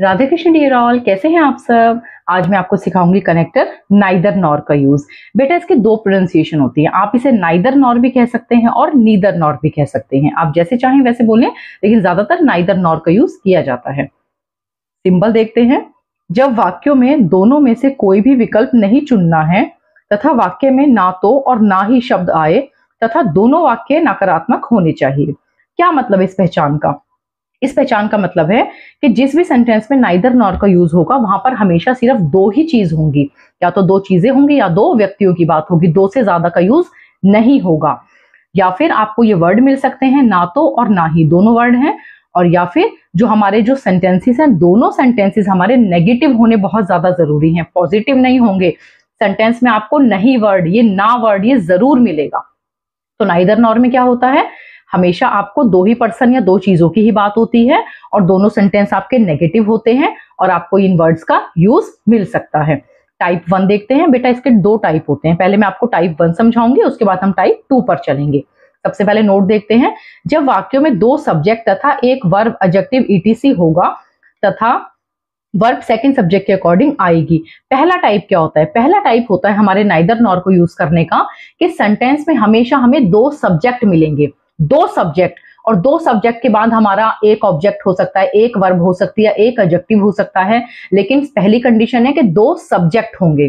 Radhe Krishna dear all, कैसे हैं आप सब। आज मैं आपको सिखाऊंगी कनेक्टर नाइदर नॉर का यूज। बेटा इसके दो प्रोनाउंसिएशन होती है, आप इसे नाइदर नॉर भी कह सकते हैं और नीदर नॉर भी कह सकते हैं, आप जैसे चाहें वैसे बोलें, लेकिन ज्यादातर नाइदर नॉर का यूज किया जाता है। सिंबल देखते हैं। जब वाक्यों में दोनों में से कोई भी विकल्प नहीं चुनना है तथा वाक्य में ना तो और ना ही शब्द आए तथा दोनों वाक्य नकारात्मक होने चाहिए। क्या मतलब इस पहचान का? इस पहचान का मतलब है कि जिस भी सेंटेंस में नाइदर नॉर का यूज होगा वहां पर हमेशा सिर्फ दो ही चीज होंगी, या तो दो चीजें होंगी या दो व्यक्तियों की बात होगी, दो से ज्यादा का यूज नहीं होगा। या फिर आपको ये वर्ड मिल सकते हैं ना तो और ना ही, दोनों वर्ड हैं। और या फिर जो हमारे जो सेंटेंसेस हैं, दोनों सेंटेंसेस हमारे नेगेटिव होने बहुत ज्यादा जरूरी हैं, पॉजिटिव नहीं होंगे। सेंटेंस में आपको नहीं वर्ड, ये ना वर्ड, ये जरूर मिलेगा। तो नाइदर नॉर में क्या होता है, हमेशा आपको दो ही पर्सन या दो चीजों की ही बात होती है और दोनों सेंटेंस आपके नेगेटिव होते हैं और आपको इन वर्ड्स का यूज मिल सकता है। टाइप 1 देखते हैं। बेटा इसके दो टाइप होते हैं, पहले मैं आपको टाइप 1 समझाऊंगी, उसके बाद हम टाइप 2 पर चलेंगे। सबसे पहले नोट देखते हैं। जब वाक्यों में दो सब्जेक्ट तथा एक वर्ब एडजेक्टिव ईटीसी होगा तथा वर्ब सेकंड सब्जेक्ट के अकॉर्डिंग आएगी। पहला टाइप क्या होता है? पहला टाइप होता है हमारे नाइदर नॉर को यूज करने का कि सेंटेंस में हमेशा हमें दो सब्जेक्ट मिलेंगे, दो सब्जेक्ट, और दो सब्जेक्ट के बाद हमारा एक ऑब्जेक्ट हो सकता है, एक वर्ब हो सकती है, एक एडजेक्टिव हो सकता है, लेकिन पहली कंडीशन है कि दो सब्जेक्ट होंगे।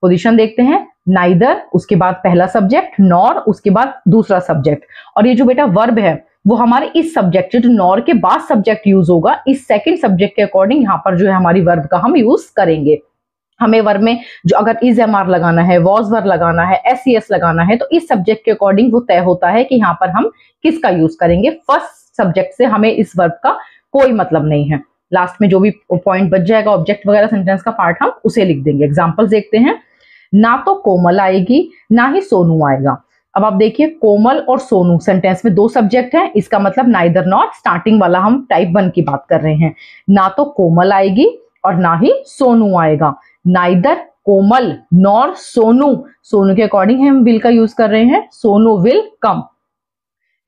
पोजीशन देखते हैं। नाइदर, उसके बाद पहला सब्जेक्ट, नॉर, उसके बाद दूसरा सब्जेक्ट। और ये जो बेटा वर्ब है वो हमारे इस सब्जेक्ट, जो नॉर के बाद सब्जेक्ट यूज होगा, इस सेकंड सब्जेक्ट के अकॉर्डिंग यहाँ पर जो है हमारी वर्ब का हम यूज करेंगे। हमें वर्ब में जो अगर इज एमआर लगाना है, वॉज वर्ब लगाना है, एसईएस लगाना है, तो इस सब्जेक्ट के अकॉर्डिंग वो तय होता है कि यहाँ पर हम किसका यूज करेंगे। फर्स्ट सब्जेक्ट से हमें इस वर्ब का कोई मतलब नहीं है। लास्ट में जो भी पॉइंट बच जाएगा, ऑब्जेक्ट वगैरह सेंटेंस का पार्ट, हम उसे लिख देंगे। एग्जाम्पल्स देखते हैं। ना तो कोमल आएगी ना ही सोनू आएगा। अब आप देखिए, कोमल और सोनू सेंटेंस में दो सब्जेक्ट हैं, इसका मतलब नाइदर नॉर, स्टार्टिंग वाला हम टाइप 1 की बात कर रहे हैं। ना तो कोमल आएगी और ना ही सोनू आएगा। नाइदर कोमल नॉर सोनू, सोनू के अकॉर्डिंग हम विल का यूज कर रहे हैं, सोनू विल कम।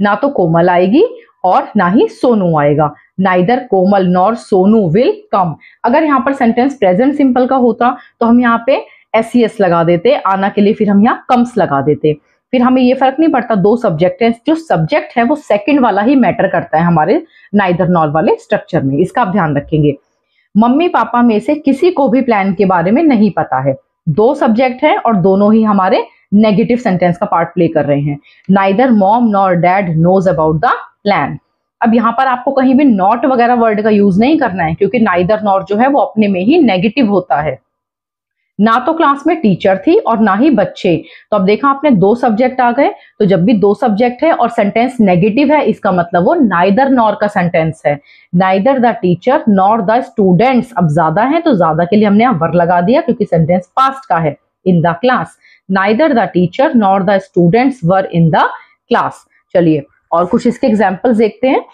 ना तो कोमल आएगी और ना ही सोनू आएगा। Neither Komal nor Sonu will come. अगर यहाँ पर सेंटेंस प्रेजेंट सिंपल का होता तो हम यहाँ पे एसईएस लगा देते, आना के लिए फिर हम यहाँ कम्स लगा देते। फिर हमें ये फर्क नहीं पड़ता, दो सब्जेक्ट है, जो सब्जेक्ट है वो सेकंड वाला ही मैटर करता है हमारे नाइदर नॉर वाले स्ट्रक्चर में, इसका आप ध्यान रखेंगे। मम्मी पापा में से किसी को भी प्लान के बारे में नहीं पता है। दो सब्जेक्ट हैं और दोनों ही हमारे नेगेटिव सेंटेंस का पार्ट प्ले कर रहे हैं। Neither mom nor dad knows about the plan. अब यहाँ पर आपको कहीं भी नॉट वगैरह वर्ड का यूज नहीं करना है, क्योंकि नाइदर नॉर जो है वो अपने में ही नेगेटिव होता है। ना तो क्लास में टीचर थी और ना ही बच्चे। तो अब देखा आपने, दो सब्जेक्ट आ गए, तो जब भी दो सब्जेक्ट है और सेंटेंस नेगेटिव है, इसका मतलब वो नाइदर नॉर का सेंटेंस है। Neither the teacher nor the students, अब ज्यादा है तो ज्यादा के लिए हमने यहाँ वर लगा दिया क्योंकि सेंटेंस पास्ट का है, in the class. Neither the teacher nor the students were in the class. चलिए और कुछ इसके एग्जाम्पल्स देखते हैं।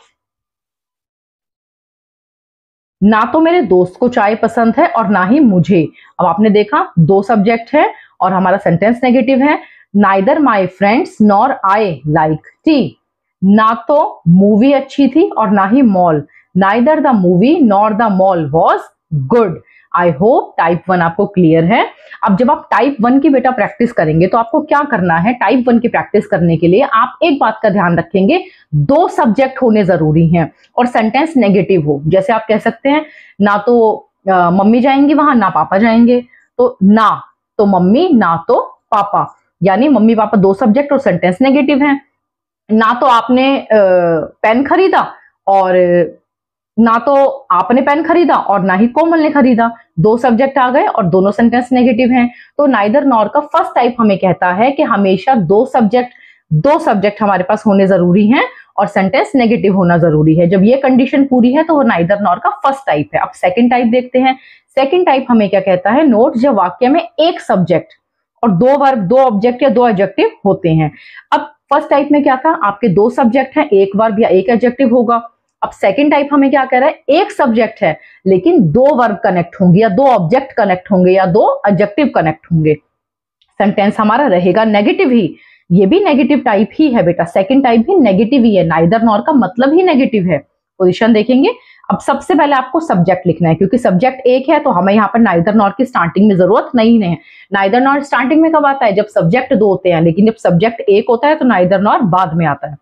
ना तो मेरे दोस्त को चाय पसंद है और ना ही मुझे। अब आपने देखा, दो सब्जेक्ट है और हमारा सेंटेंस नेगेटिव है। Neither my friends nor I like tea. ना तो मूवी अच्छी थी और ना ही mall. Neither the movie nor the mall was good. I hope type 1 आपको क्लियर है। अब जब आप टाइप 1 की बेटा प्रैक्टिस करेंगे तो आपको क्या करना है, टाइप 1 की प्रैक्टिस करने के लिए आप एक बात का ध्यान रखेंगे, दो सब्जेक्ट होने जरूरी हैं और सेंटेंस नेगेटिव हो। जैसे आप कह सकते हैं, ना तो मम्मी जाएंगी वहां, ना पापा जाएंगे। तो ना तो मम्मी, ना तो पापा, यानी मम्मी पापा दो सब्जेक्ट और सेंटेंस नेगेटिव है। ना तो आपने पेन खरीदा और ना तो आपने पेन खरीदा और ना ही कोमल ने खरीदा, दो सब्जेक्ट आ गए और दोनों सेंटेंस नेगेटिव हैं। तो नाइदर नॉर का फर्स्ट टाइप हमें कहता है कि हमेशा दो सब्जेक्ट हमारे पास होने जरूरी हैं और सेंटेंस नेगेटिव होना जरूरी है। जब ये कंडीशन पूरी है तो वो नाइदर नॉर का फर्स्ट टाइप है। अब सेकंड टाइप देखते हैं। सेकंड टाइप हमें क्या कहता है, नोट, जब वाक्य में एक सब्जेक्ट और दो वर्ब, दो ऑब्जेक्ट या दो एडजेक्टिव होते हैं। अब फर्स्ट टाइप में क्या था, आपके दो सब्जेक्ट हैं, एक वर्ब या एक एडजेक्टिव होगा। अब सेकंड टाइप हमें क्या कह रहा है, एक सब्जेक्ट है लेकिन दो वर्ब कनेक्ट होंगे या दो ऑब्जेक्ट कनेक्ट होंगे या दो एडजेक्टिव कनेक्ट होंगे। सेंटेंस हमारा रहेगा नेगेटिव ही, ये भी नेगेटिव टाइप ही है बेटा, सेकंड टाइप भी नेगेटिव ही है, नाइदर नॉर का मतलब ही नेगेटिव है। पोजीशन देखेंगे। अब सबसे पहले आपको सब्जेक्ट लिखना है, क्योंकि सब्जेक्ट एक है तो हमें यहाँ पर नाइदर नॉर की स्टार्टिंग में जरूरत नहीं है। नाइदर नॉर स्टार्टिंग में कब आता है? जब सब्जेक्ट दो होते हैं, लेकिन जब सब्जेक्ट एक होता है तो नाइदर नॉर बाद में आता है।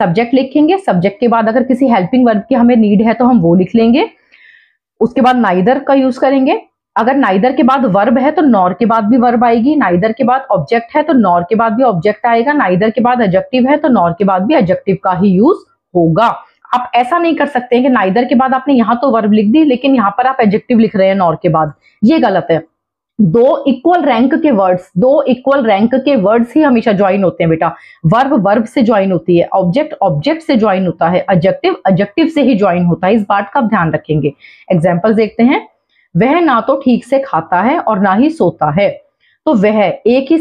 सब्जेक्ट लिखेंगे, सब्जेक्ट के बाद अगर किसी हेल्पिंग वर्ब की हमें नीड है तो हम वो लिख लेंगे। उसके बाद नाइदर का यूज करेंगे। अगर नाइदर के बाद वर्ब है तो नॉर के बाद भी वर्ब आएगी। नाइदर के बाद ऑब्जेक्ट है तो नॉर के बाद भी ऑब्जेक्ट आएगा। नाइदर के बाद एडजेक्टिव है तो नॉर के बाद भी एडजेक्टिव का ही यूज होगा। आप ऐसा नहीं कर सकते हैं कि नाइदर के बाद आपने यहां तो वर्ब लिख दी लेकिन यहां पर आप एडजेक्टिव लिख रहे हैं नॉर के बाद, ये गलत है। दो इक्वल रैंक के वर्ड्स ही हमेशा ज्वाइन होते हैं बेटा। वर्ब वर्ब से ज्वाइन होती है, ऑब्जेक्ट ऑब्जेक्ट से ज्वाइन होता है, एडजेक्टिव एडजेक्टिव से ही ज्वाइन होता है। इस बात का ध्यान रखेंगे। एग्जाम्पल देखते हैं। वह ना तो ठीक से खाता है और ना ही सोता है। तो वह एक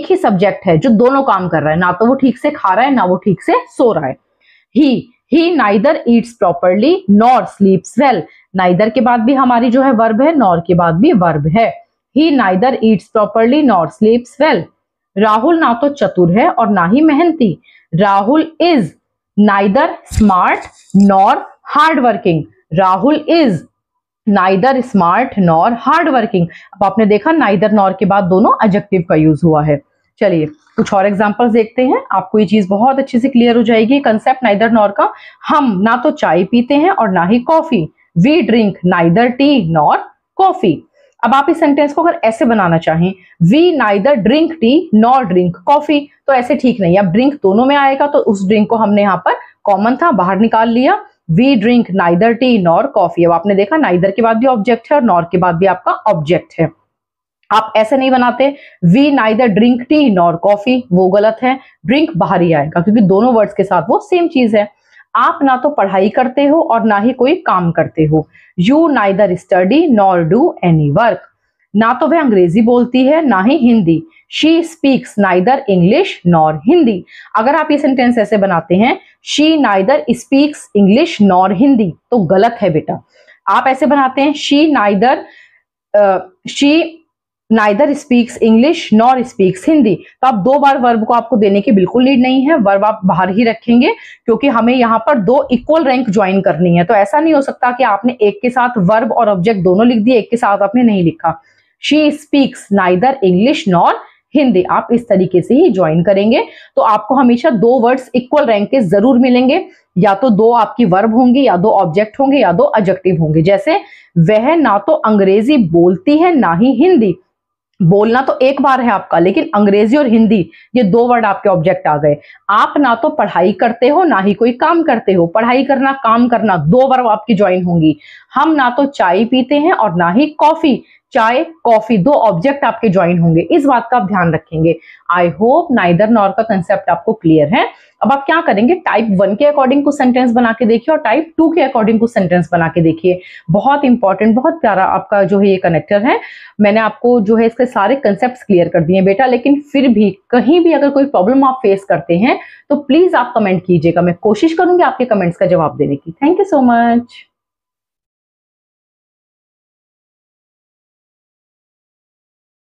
ही सब्जेक्ट है जो दोनों काम कर रहा है, ना तो वो ठीक से खा रहा है ना वो ठीक से सो रहा है। He neither eats properly nor sleeps well. Neither के बाद भी हमारी जो है वर्ब है, नॉर के बाद भी वर्ब है। He neither eats properly nor sleeps well. Rahul ना तो चतुर है और ना ही मेहनती। Rahul is neither smart nor hard working. Rahul is neither smart nor hard working. अब आपने देखा नाइदर नॉर के बाद दोनों एडजेक्टिव का यूज हुआ है। चलिए कुछ और एग्जांपल्स देखते हैं, आपको ये चीज बहुत अच्छे से क्लियर हो जाएगी। कंसेप्ट नाइदर नॉर का। हम ना तो चाय पीते हैं और ना ही coffee. We drink neither tea nor coffee. अब आप इस सेंटेंस को अगर ऐसे बनाना चाहें, we neither drink tea nor drink coffee, तो ऐसे ठीक नहीं। अब ड्रिंक दोनों में आएगा तो उस ड्रिंक को हमने यहाँ पर कॉमन था बाहर निकाल लिया। We drink neither tea nor coffee. अब आपने देखा नाइदर के बाद भी ऑब्जेक्ट है और नॉर के बाद भी आपका ऑब्जेक्ट है। आप ऐसे नहीं बनाते we neither drink tea nor coffee, वो गलत है। ड्रिंक बाहर ही आएगा क्योंकि दोनों वर्ड्स के साथ वो सेम चीज है। आप ना तो पढ़ाई करते हो और ना ही कोई काम करते हो। You neither study nor do any work. ना तो वह अंग्रेजी बोलती है ना ही Hindi. She speaks neither English nor Hindi. अगर आप ये सेंटेंस ऐसे बनाते हैं, she neither speaks English nor Hindi, तो गलत है बेटा। आप ऐसे बनाते हैं, she neither speaks English nor speaks Hindi, तो आप दो बार वर्ब को आपको देने की बिल्कुल नीड नहीं है। वर्ब आप बाहर ही रखेंगे क्योंकि हमें यहाँ पर दो इक्वल रैंक ज्वाइन करनी है। तो ऐसा नहीं हो सकता कि आपने एक के साथ वर्ब और ऑब्जेक्ट दोनों लिख दिए, एक के साथ आपने नहीं लिखा। She speaks neither English nor Hindi, आप इस तरीके से ही ज्वाइन करेंगे तो आपको हमेशा दो वर्ड्स इक्वल रैंक के जरूर मिलेंगे। या तो दो आपकी वर्ब होंगी या दो ऑब्जेक्ट होंगे या दो एडजेक्टिव होंगे। जैसे वह ना तो अंग्रेजी बोलती है ना ही हिंदी। बोलना तो एक बार है आपका, लेकिन अंग्रेजी और हिंदी ये दो वर्ड आपके ऑब्जेक्ट आ गए। आप ना तो पढ़ाई करते हो ना ही कोई काम करते हो। पढ़ाई करना काम करना दो वर्ब आपकी ज्वाइन होंगी। हम ना तो चाय पीते हैं और ना ही कॉफी। चाय कॉफी दो ऑब्जेक्ट आपके ज्वाइन होंगे। इस बात का आप ध्यान रखेंगे। आई होप नाइदर नॉर का कंसेप्ट आपको क्लियर है। अब आप क्या करेंगे, टाइप 1 के अकॉर्डिंग कुछ सेंटेंस बना के देखिए और टाइप 2 के अकॉर्डिंग कुछ सेंटेंस बना के देखिए। बहुत इंपॉर्टेंट, बहुत प्यारा आपका जो है ये कनेक्टर है। मैंने आपको जो है इसके सारे कंसेप्ट क्लियर कर दिए बेटा, लेकिन फिर भी कहीं भी अगर कोई प्रॉब्लम आप फेस करते हैं तो प्लीज आप कमेंट कीजिएगा। मैं कोशिश करूंगी आपके कमेंट्स का जवाब देने की। Thank you so much.